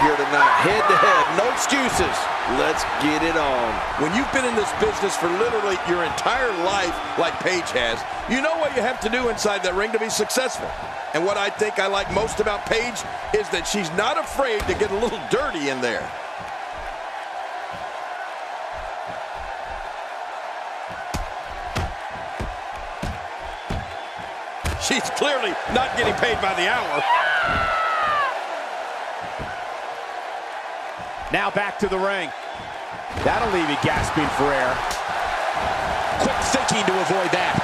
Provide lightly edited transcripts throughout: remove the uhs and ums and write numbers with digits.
here tonight. Head to head, no excuses. Let's get it on. When you've been in this business for literally your entire life, like Paige has, you know what you have to do inside that ring to be successful. And what I think I like most about Paige is that she's not afraid to get a little dirty in there. She's clearly not getting paid by the hour. Now back to the ring. That'll leave you gasping for air. Quick thinking to avoid that.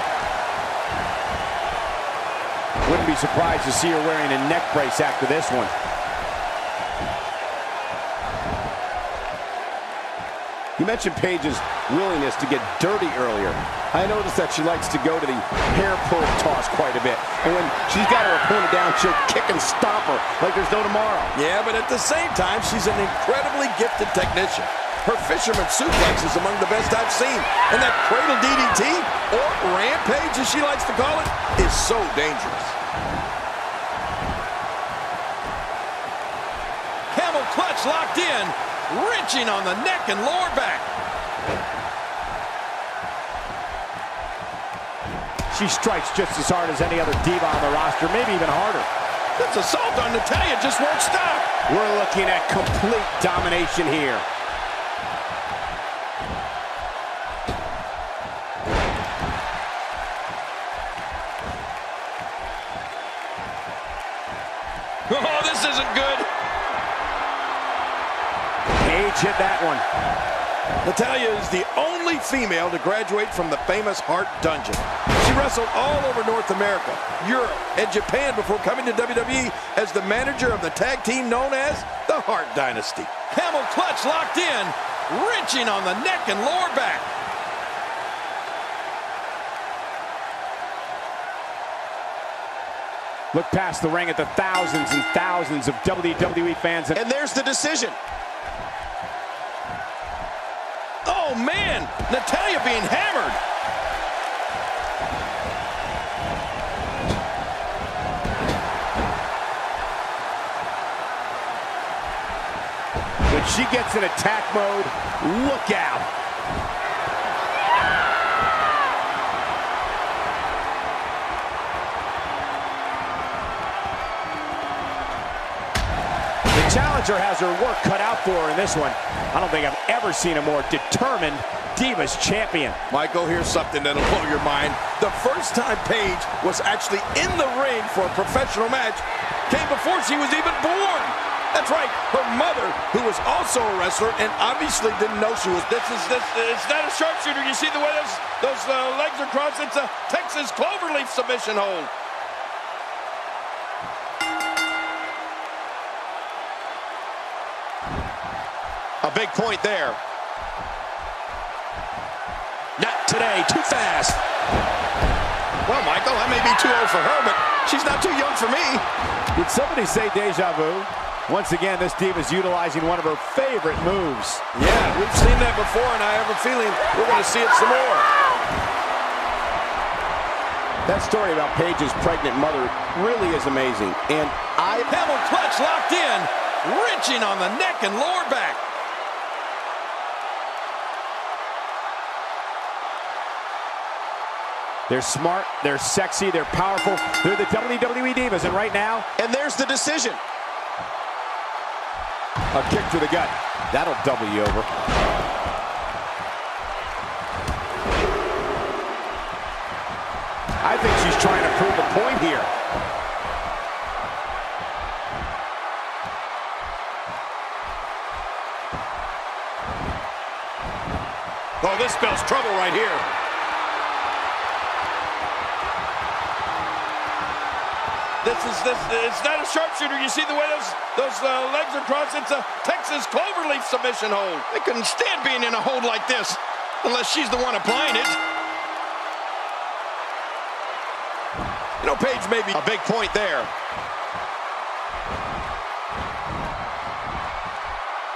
Wouldn't be surprised to see her wearing a neck brace after this one. You mentioned Paige's willingness to get dirty earlier. I noticed that she likes to go to the hair pull toss quite a bit. And when she's got her opponent down, she'll kick and stomp her like there's no tomorrow. Yeah, but at the same time, she's an incredibly gifted technician. Her fisherman suplex is among the best I've seen. And that cradle DDT, or rampage as she likes to call it, is so dangerous. Camel clutch locked in, wrenching on the neck and lower back. She strikes just as hard as any other diva on the roster, maybe even harder. This assault on Natalya just won't stop. We're looking at complete domination here. Oh, this isn't good. Paige hit that one. Natalya is the only female to graduate from the famous Heart Dungeon. She wrestled all over North America, Europe, and Japan before coming to WWE as the manager of the tag team known as the Heart Dynasty. Camel clutch locked in, wrenching on the neck and lower back. Look past the ring at the thousands and thousands of WWE fans. And there's the decision. Oh, man! Natalya being hammered. When she gets in attack mode, look out. The challenger has her work cut out for her in this one. I don't think I've ever seen a more determined Divas champion. Michael, here's something that'll blow your mind. The first time Paige was actually in the ring for a professional match came before she was even born. That's right, her mother, who was also a wrestler and obviously didn't know she was. It's not a sharpshooter. You see the way those legs are crossed? It's a Texas cloverleaf submission hold. A big point there. Not today, too fast. Well, Michael, I may be too old for her, but she's not too young for me. Did somebody say deja vu? Once again, this diva's utilizing one of her favorite moves. Yeah, we've seen that before, and I have a feeling we're going to see it some more. That story about Paige's pregnant mother really is amazing. And Camel clutch locked in, wrenching on the neck and lower back. They're smart, they're sexy, they're powerful. They're the WWE Divas, and right now... And there's the decision. A kick to the gut. That'll double you over. I think she's trying to prove a point here. Oh, this spells trouble right here. It's not a sharpshooter. You see the way those legs are crossed? It's a Texas cloverleaf submission hold. They couldn't stand being in a hold like this unless she's the one applying it. You know, Paige may be... A big point there.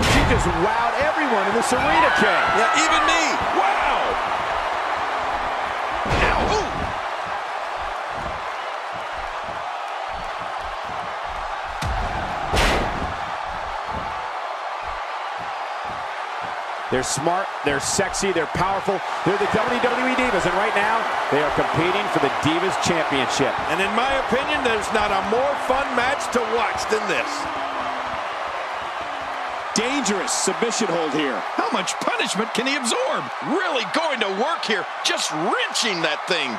She just wowed everyone in this arena, King. Yeah, even me. Wow. Ow. Ooh. They're smart, they're sexy, they're powerful. They're the WWE Divas, and right now, they are competing for the Divas Championship. And in my opinion, there's not a more fun match to watch than this. Dangerous submission hold here. How much punishment can he absorb? Really going to work here, just wrenching that thing.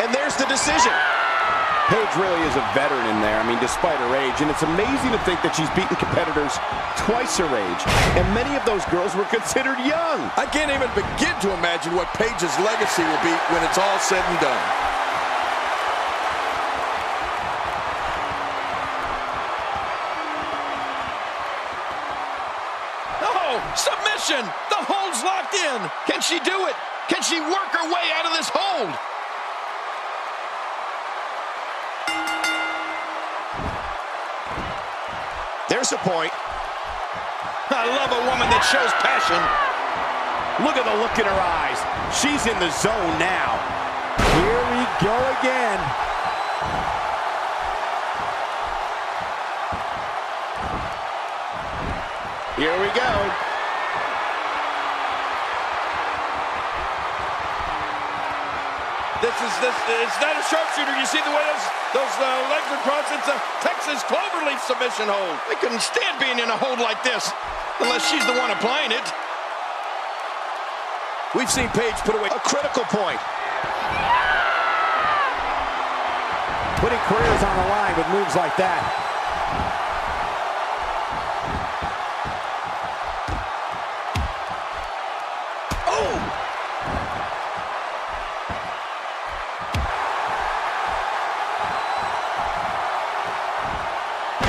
And there's the decision. Paige really is a veteran in there, I mean, despite her age, and it's amazing to think that she's beaten competitors twice her age, and many of those girls were considered young. I can't even begin to imagine what Paige's legacy will be when it's all said and done. Oh, submission! The hold's locked in! Can she do it? Can she work her way out of this hold? There's a point. I love a woman that shows passion. Look at the look in her eyes. She's in the zone now. Here we go again. Here we go. It's not a sharpshooter. You see the way those legs are crossed? It's a Texas cloverleaf submission hold. I couldn't stand being in a hold like this, unless she's the one applying it. We've seen Paige put away A critical point. Putting careers on the line with moves like that.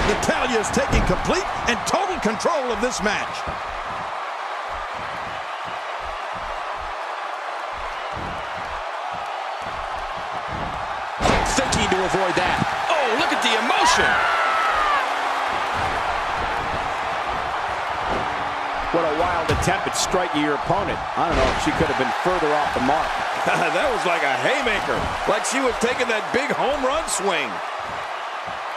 Natalya is taking complete and total control of this match. Thinking to avoid that. Oh, look at the emotion. What a wild attempt at striking your opponent. I don't know if she could have been further off the mark. That was like a haymaker, like she was taking that big home run swing.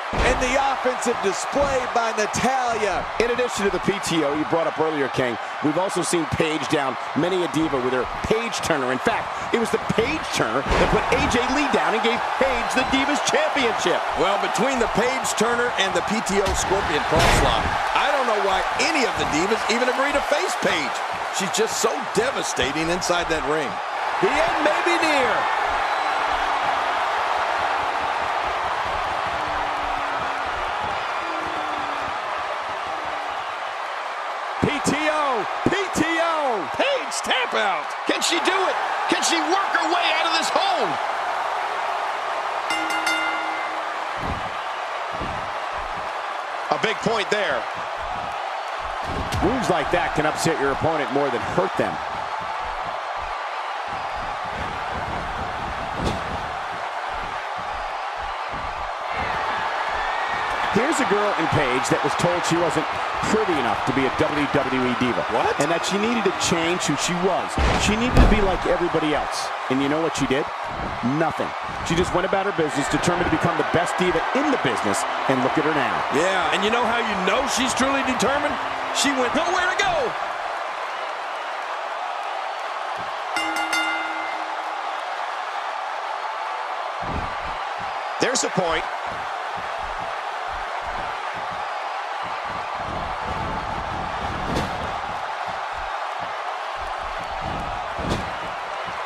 And the offensive display by Natalya. In addition to the PTO you brought up earlier, King, we've also seen Paige down many a diva with her Paige turner. In fact, it was the Paige turner that put AJ Lee down and gave Paige the Divas Championship. Well, between the Paige turner and the PTO Scorpion crosslock, I don't know why any of the divas even agree to face Paige. She's just so devastating inside that ring. The end may be near. PTO! Paige, tap out! Can she do it? Can she work her way out of this hold? A big point there. Moves like that can upset your opponent more than hurt them. Here's a girl in Paige that was told she wasn't pretty enough to be a WWE Diva. What? And that she needed to change who she was. She needed to be like everybody else. And you know what she did? Nothing. She just went about her business, determined to become the best diva in the business, and look at her now. Yeah, and you know how you know she's truly determined? She went nowhere to go. There's a point.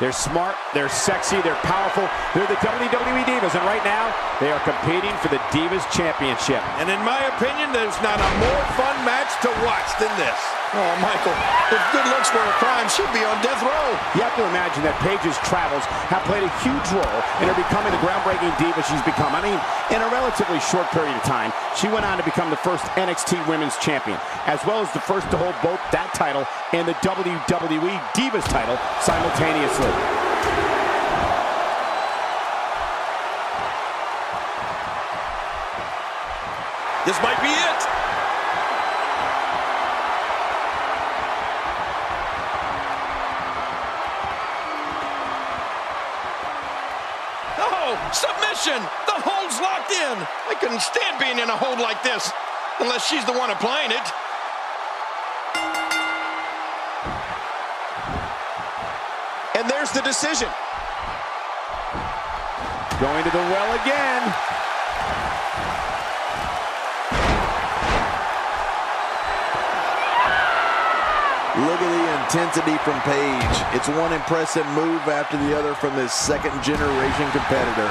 They're smart, they're sexy, they're powerful. They're the WWE Divas, and right now, they are competing for the Divas Championship. And in my opinion, there's not a more fun match to watch than this. Oh, Michael, if good looks were a crime, she'd be on death row. You have to imagine that Paige's travels have played a huge role in her becoming the groundbreaking diva she's become. I mean, in a relatively short period of time, she went on to become the first NXT Women's Champion, as well as the first to hold both that title and the WWE Divas title simultaneously. This might be it. Oh, submission! The hold's locked in. I couldn't stand being in a hold like this, unless she's the one applying it. And there's the decision. Going to the well again. Look at the intensity from Paige. It's one impressive move after the other from this second-generation competitor.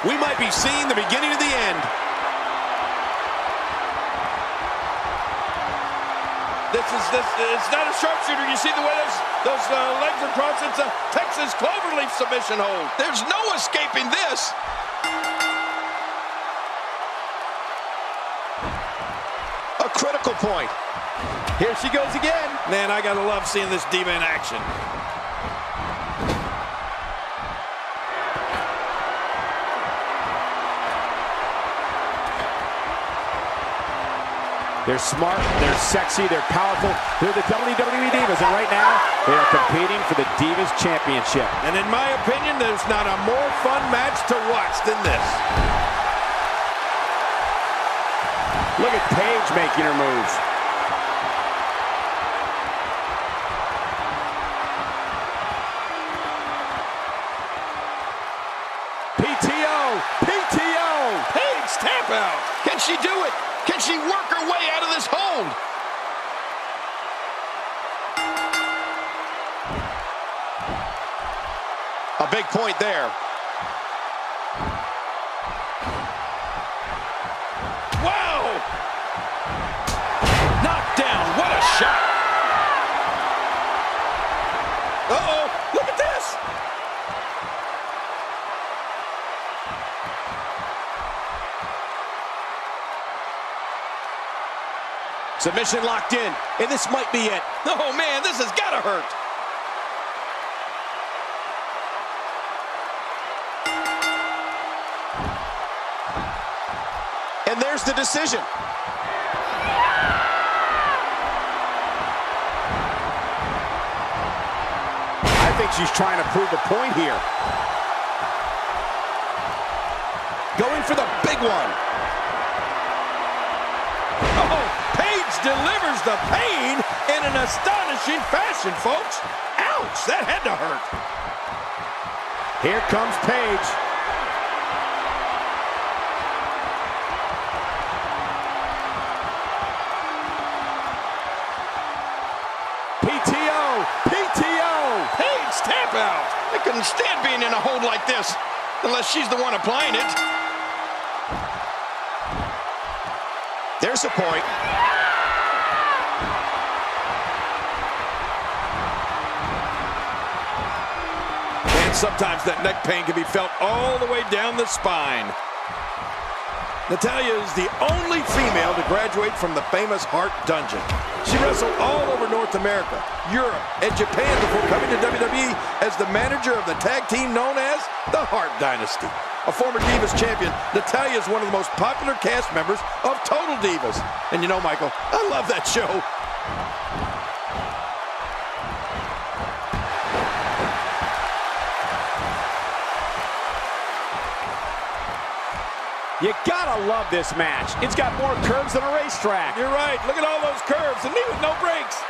We might be seeing the beginning of the end. It's not a sharpshooter. You see the way those legs are crossed. It's a Texas cloverleaf submission hold. There's no escaping this. A critical point. Here she goes again. Man, I gotta love seeing this diva in action. They're smart, they're sexy, they're powerful. They're the WWE Divas, and right now, they are competing for the Divas Championship. And in my opinion, there's not a more fun match to watch than this. Look at Paige making her moves. PTO! PTO! Paige, tap out. Can she do it? Can she work her way out of this hold? A big point there. Wow! Knocked down. What a shot. Uh-oh. Look at this. Submission locked in, and this might be it. Oh, man, this has got to hurt. And there's the decision. I think she's trying to prove a point here. Going for the big one. Oh, Paige delivers the pain in an astonishing fashion, folks. Ouch, that had to hurt. Here comes Paige. PTO! PTO! Paige, tap out. I couldn't stand being in a hold like this, unless she's the one applying it. There's a point. And sometimes that neck pain can be felt all the way down the spine. Natalya is the only female to graduate from the famous Heart Dungeon. She wrestled all over North America, Europe, and Japan before coming to WWE as the manager of the tag team known as the Heart Dynasty. A former Divas champion, Natalya is one of the most popular cast members of Total Divas. And you know, Michael, I love that show. You gotta love this match. It's got more curves than a racetrack. You're right. Look at all those curves, and me with no brakes.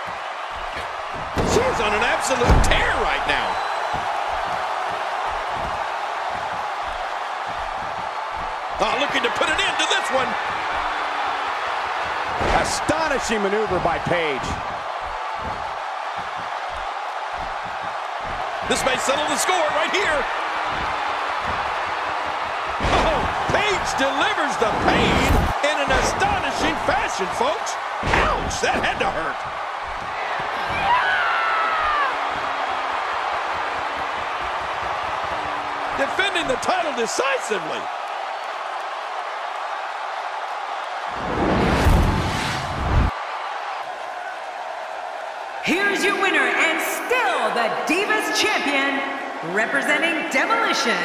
She's on an absolute tear right now. Oh, looking to put an end to this one. Astonishing maneuver by Paige. This may settle the score right here. Oh, Paige delivers the pain in an astonishing fashion, folks. Ouch, that had to hurt. Defending the title decisively. Here's your winner and still the Divas Champion, representing Demolition,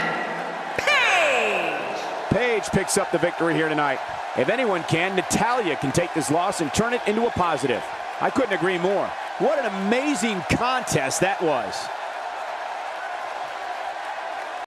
Paige! Paige picks up the victory here tonight. If anyone can, Natalya can take this loss and turn it into a positive. I couldn't agree more. What an amazing contest that was.